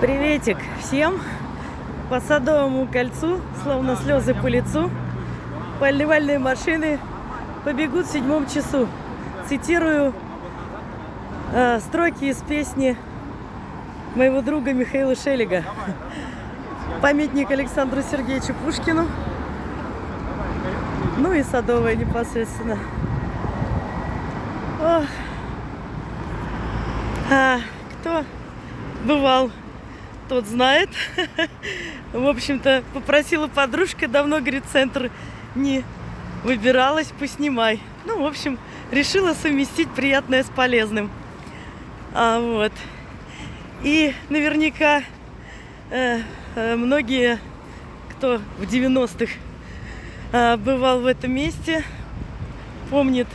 Приветик всем по Садовому кольцу, словно слезы по лицу. Поливальные машины побегут в 7 часу. Цитирую строки из песни моего друга Михаила Шелега. Памятник Александру Сергеевичу Пушкину. Ну и Садовая непосредственно. Ох. Кто бывал, тот знает. В общем-то, попросила подружка, давно, говорит, центр не выбиралась, поснимай. Ну, в общем, решила совместить приятное с полезным. Вот. И наверняка многие, кто в 90-х бывал в этом месте, помнит,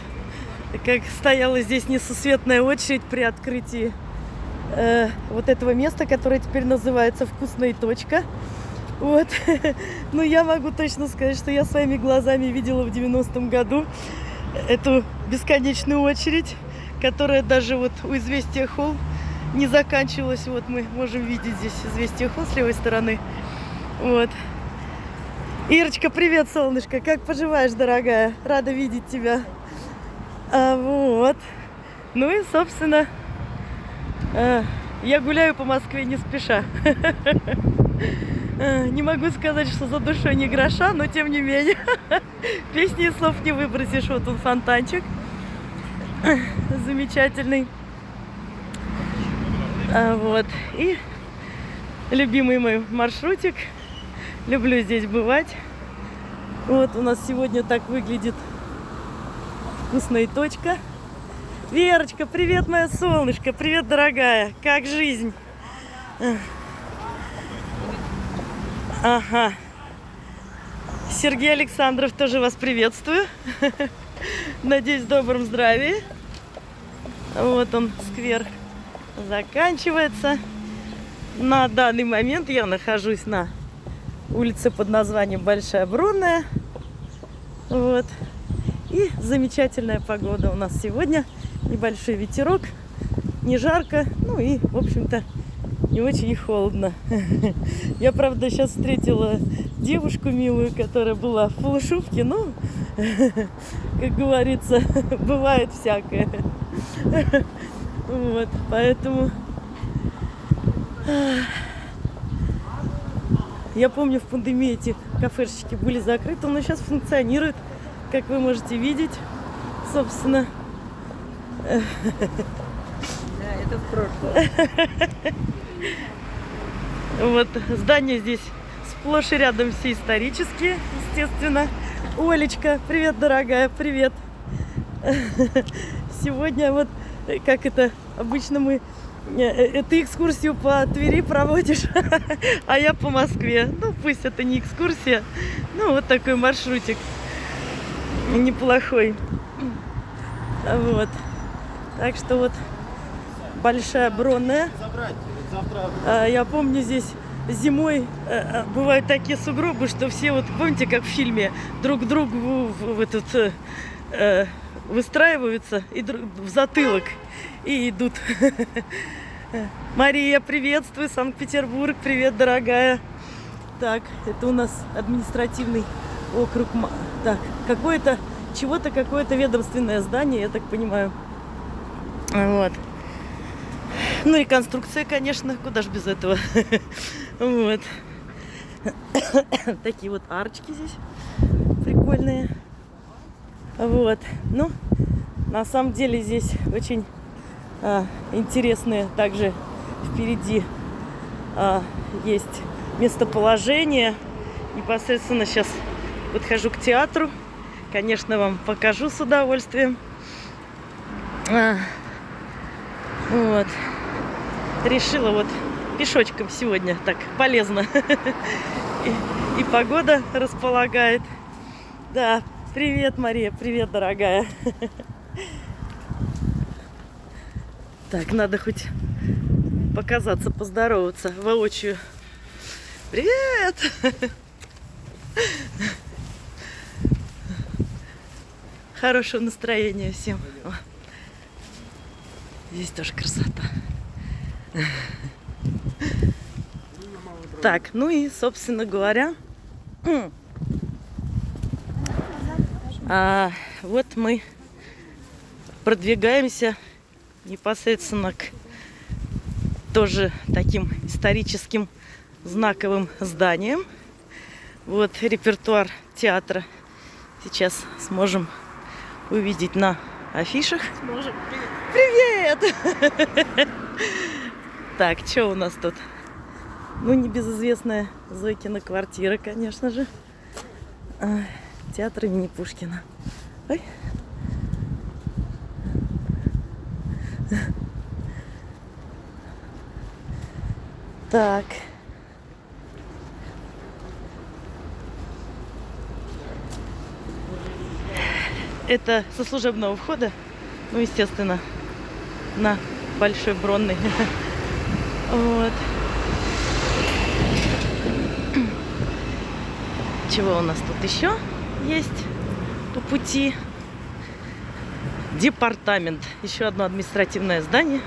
как стояла здесь несусветная очередь при открытии вот этого места, которое теперь называется «Вкусная точка». Вот. Но я могу точно сказать, что я своими глазами видела в 90-м году эту бесконечную очередь, которая даже вот у «Известия Холл» не заканчивалась. Вот мы можем видеть здесь «Известия Холл» с левой стороны. Вот. Ирочка, привет, солнышко! Как поживаешь, дорогая? Рада видеть тебя. Вот. Ну и, собственно, я гуляю по Москве не спеша. Не могу сказать, что за душой не гроша, но тем не менее. Песни и слов не выбросишь. Вот он, фонтанчик. Замечательный. Вот. И любимый мой маршрутик. Люблю здесь бывать. Вот у нас сегодня так выглядит «Вкусная точка». Верочка, привет, моя солнышко, привет, дорогая, как жизнь? Ага. Сергей Александров, тоже вас приветствую. Надеюсь, в добром здравии. Вот он, сквер заканчивается. На данный момент я нахожусь на улице под названием Большая Бронная. Вот. И замечательная погода у нас сегодня. Небольшой ветерок, не жарко, ну и, в общем-то, не очень и холодно. Я, правда, сейчас встретила девушку милую, которая была в полушубке, ну, как говорится, бывает всякое. Вот, поэтому... Я помню, в пандемии эти кафешечки были закрыты, но сейчас функционируют, как вы можете видеть, собственно. Да, это в прошлом. Вот, здания здесь сплошь и рядом все исторические, естественно. Олечка, привет, дорогая, привет. Сегодня вот, как это, обычно ты экскурсию по Твери проводишь, а я по Москве. Ну, пусть это не экскурсия, ну, вот такой маршрутик неплохой. Вот. Так что вот Большая Бронная. Я помню, здесь зимой бывают такие сугробы, что все вот, помните, как в фильме, друг к другу в этот выстраиваются и в затылок и идут. Мария, приветствую, Санкт-Петербург, привет, дорогая. Так, это у нас административный округ. Так, какое-то ведомственное здание, я так понимаю. Вот. Ну и конструкция, конечно, куда ж без этого. Вот. Такие вот арочки здесь прикольные. Вот. Ну, на самом деле здесь очень интересные также впереди есть местоположение. Непосредственно сейчас подхожу к театру. Конечно, вам покажу с удовольствием. Вот. Решила вот пешочком сегодня, так полезно. И погода располагает. Да, привет, Мария, привет, дорогая. Так, надо хоть показаться, поздороваться воочию. Привет! Хорошего настроения всем. Здесь тоже красота. Так, ну и, собственно говоря, вот мы продвигаемся непосредственно к тоже таким историческим знаковым зданиям. Вот репертуар театра сейчас сможем увидеть на афишах. Сможем. Привет. Привет! Так, что у нас тут? Ну, небезызвестная Зойкина квартира, конечно же. Театр имени Пушкина. Ой. Так. Это со служебного входа, ну, естественно, на Большой Бронной. Вот. Чего у нас тут еще есть по пути? Департамент. Еще одно административное здание.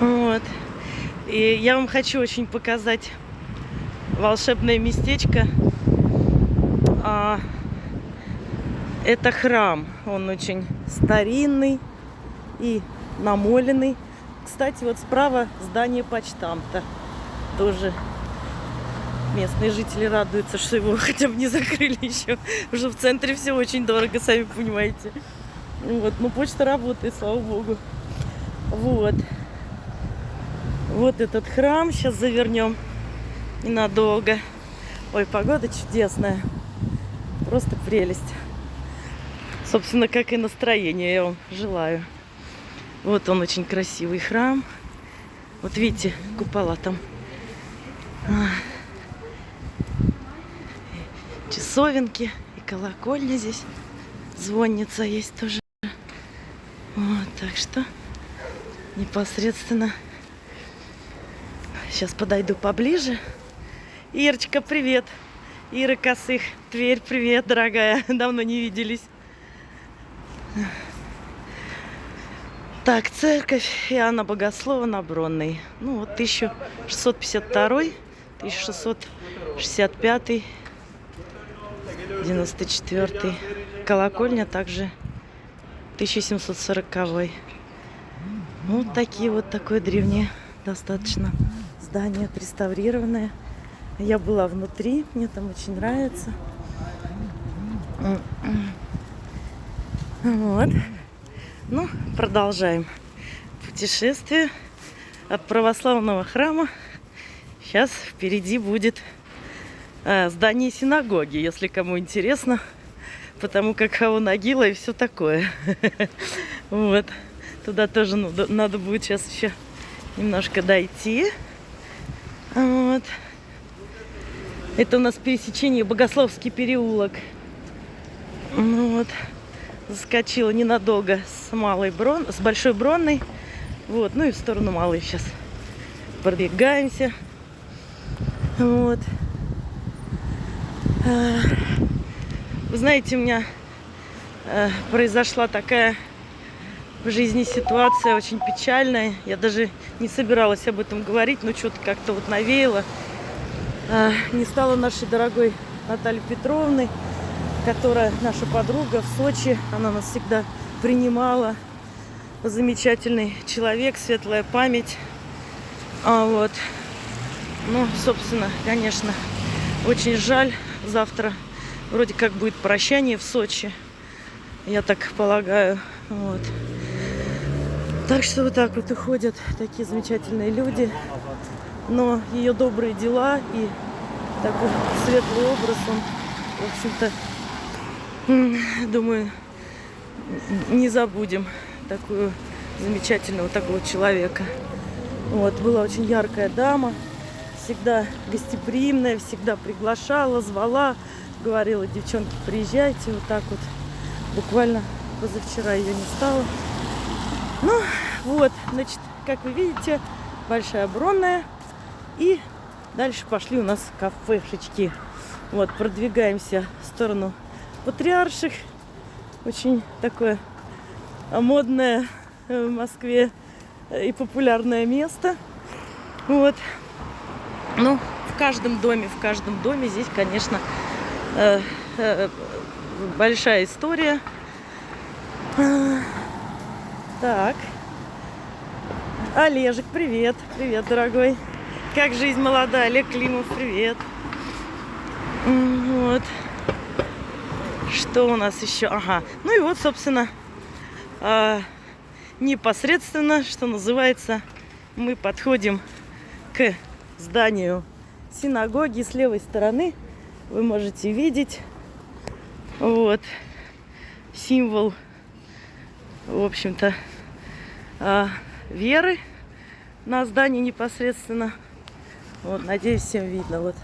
Вот. И я вам хочу очень показать волшебное местечко. Это храм. Он очень старинный и намоленный. Кстати, вот справа здание почтамта. Тоже местные жители радуются, что его хотя бы не закрыли еще. Потому что в центре все очень дорого, сами понимаете. Вот, но почта работает, слава богу. Вот. Вот этот храм. Сейчас завернем ненадолго. Ой, погода чудесная. Просто прелесть. Собственно, как и настроение я вам желаю. Вот он, очень красивый храм. Вот видите, купола там. Часовенки и колокольня здесь. Звонница есть тоже. Вот, так что непосредственно сейчас подойду поближе. Ирочка, привет. Ира Косых, Тверь, привет, дорогая. Давно не виделись. Так, церковь Иоанна Богослова на Бронной. Ну вот 1652, 1665, 94. Колокольня также 1740. Вот такие вот, такое древнее достаточно здание, отреставрированное. Я была внутри, мне там очень нравится. Вот. Ну, продолжаем путешествие от православного храма. Сейчас впереди будет здание синагоги, если кому интересно. Потому как Хавонагила и все такое. Вот. Туда тоже надо будет сейчас еще немножко дойти. Вот. Это у нас пересечение Богословский переулок. Ну вот. Заскочила ненадолго с Большой Бронной. Вот. Ну и в сторону Малой сейчас продвигаемся. Вот. Вы знаете, у меня произошла такая в жизни ситуация очень печальная. Я даже не собиралась об этом говорить, но что-то как-то вот навеяло. Не стало нашей дорогой Натальи Петровны, которая наша подруга в Сочи. Она нас всегда принимала. Замечательный человек, светлая память. Вот. Ну, собственно, конечно, очень жаль. Завтра вроде как будет прощание в Сочи. Я так полагаю. Вот. Так что вот так вот уходят такие замечательные люди. Но ее добрые дела и такой светлый образ, он, в общем-то, думаю, не забудем такую замечательного такого человека. Вот, была очень яркая дама, всегда гостеприимная, всегда приглашала, звала, говорила: девчонки, приезжайте, вот так вот. Буквально позавчера ее не стало. Ну, вот, значит, как вы видите, Большая Бронная. И дальше пошли у нас кафешечки. Вот, продвигаемся в сторону Патриарших. Очень такое модное в Москве и популярное место. Вот. Ну, в каждом доме здесь, конечно, большая история. Так. Олежек, привет. Привет, дорогой. Как жизнь молодая? Олег Климов, привет. Вот. Что у нас еще? Ага. Ну и вот, собственно, непосредственно, что называется, мы подходим к зданию синагоги. С левой стороны вы можете видеть вот символ, в общем-то, веры на здании непосредственно. Вот, надеюсь, всем видно. Вот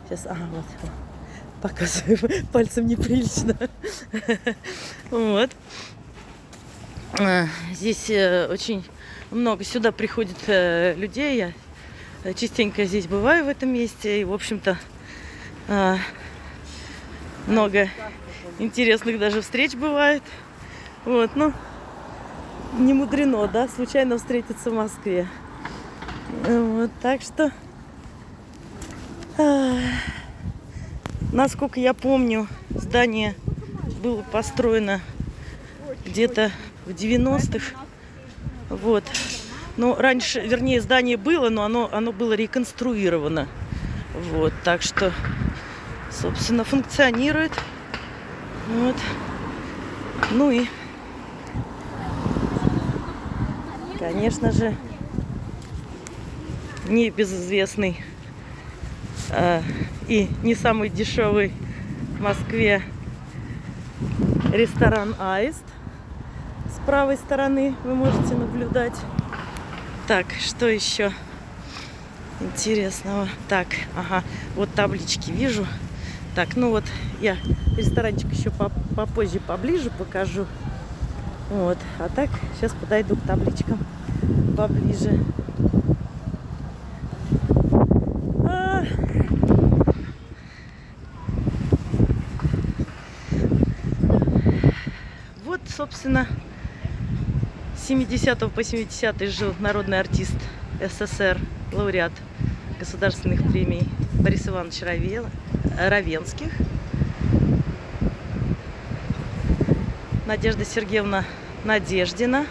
сейчас, ага, вот показываю пальцем неприлично. Вот. Здесь очень много сюда приходит людей. Я частенько здесь бываю в этом месте. И, в общем-то, много интересных даже встреч бывает. Вот, ну, не мудрено, да, случайно встретиться в Москве. Вот, так что, насколько я помню, здание было построено где-то в 90-х. Вот. Ну, раньше, вернее, здание было, но оно было реконструировано. Вот, так что, собственно, функционирует. Вот. Ну и, конечно же, небезызвестный и не самый дешевый в Москве ресторан «Аист». С правой стороны вы можете наблюдать. Так, что еще интересного? Так, ага, вот таблички вижу. Так, ну вот я ресторанчик еще попозже, поближе покажу. Вот, а так сейчас подойду к табличкам поближе. Вот, собственно, с 70 по 70 жил народный артист СССР, лауреат государственных премий Борис Иванович Равенских. Надежда Сергеевна Надеждина,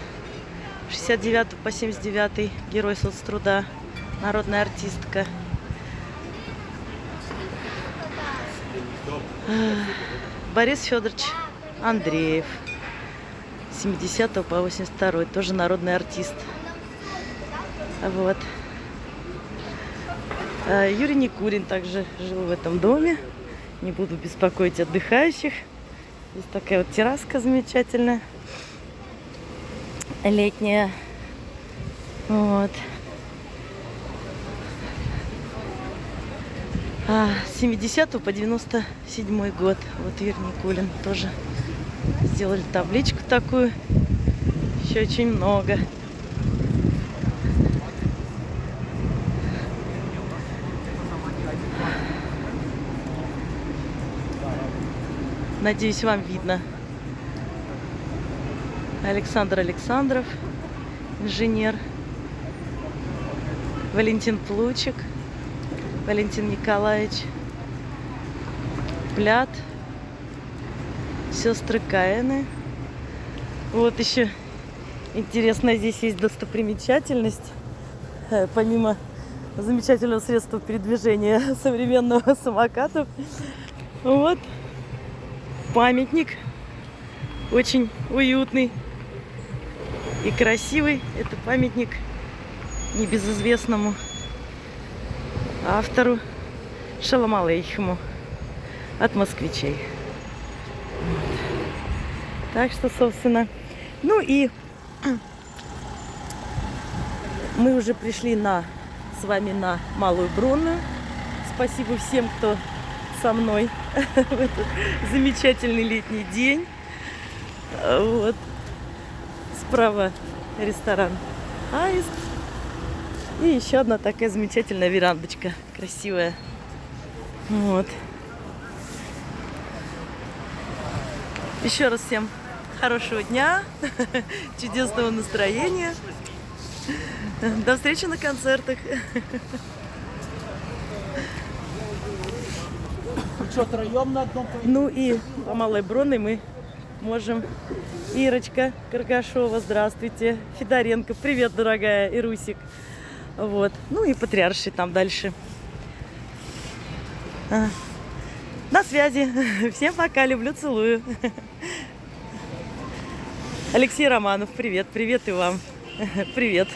69 по 79 герой соцтруда, народная артистка. Борис Федорович Андреев, 70 по 82 тоже народный артист. Вот. Юрий Никулин также жил в этом доме. Не буду беспокоить отдыхающих. Здесь такая вот терраска замечательная, летняя. Вот. С 70 по 97 год. Вот Юрий Никулин тоже сделали табличку такую. Еще очень много. Надеюсь, вам видно. Александр Александров, инженер. Валентин Плучик, Валентин Николаевич Плят, сестры Каины. Вот еще интересно, здесь есть достопримечательность. Помимо замечательного средства передвижения современного самокатов. Вот. Памятник очень уютный и красивый. Это памятник небезызвестному автору Шолом Алейхему от москвичей. Вот. Так что, собственно, ну и мы уже пришли с вами на Малую Бронную. Спасибо всем, кто со мной в этот замечательный летний день. Вот. Справа ресторан «Аист». И еще одна такая замечательная верандочка. Красивая. Вот. Еще раз всем хорошего дня, чудесного настроения. До встречи на концертах. что, троем на одном поедем? Ну и по Малой Бронной мы можем. Ирочка Каргашова, здравствуйте. Федоренко, привет, дорогая, и Русик. Вот. Ну и Патриарший там дальше. На связи. Всем пока, люблю, целую. Алексей Романов, привет, привет и вам. Привет.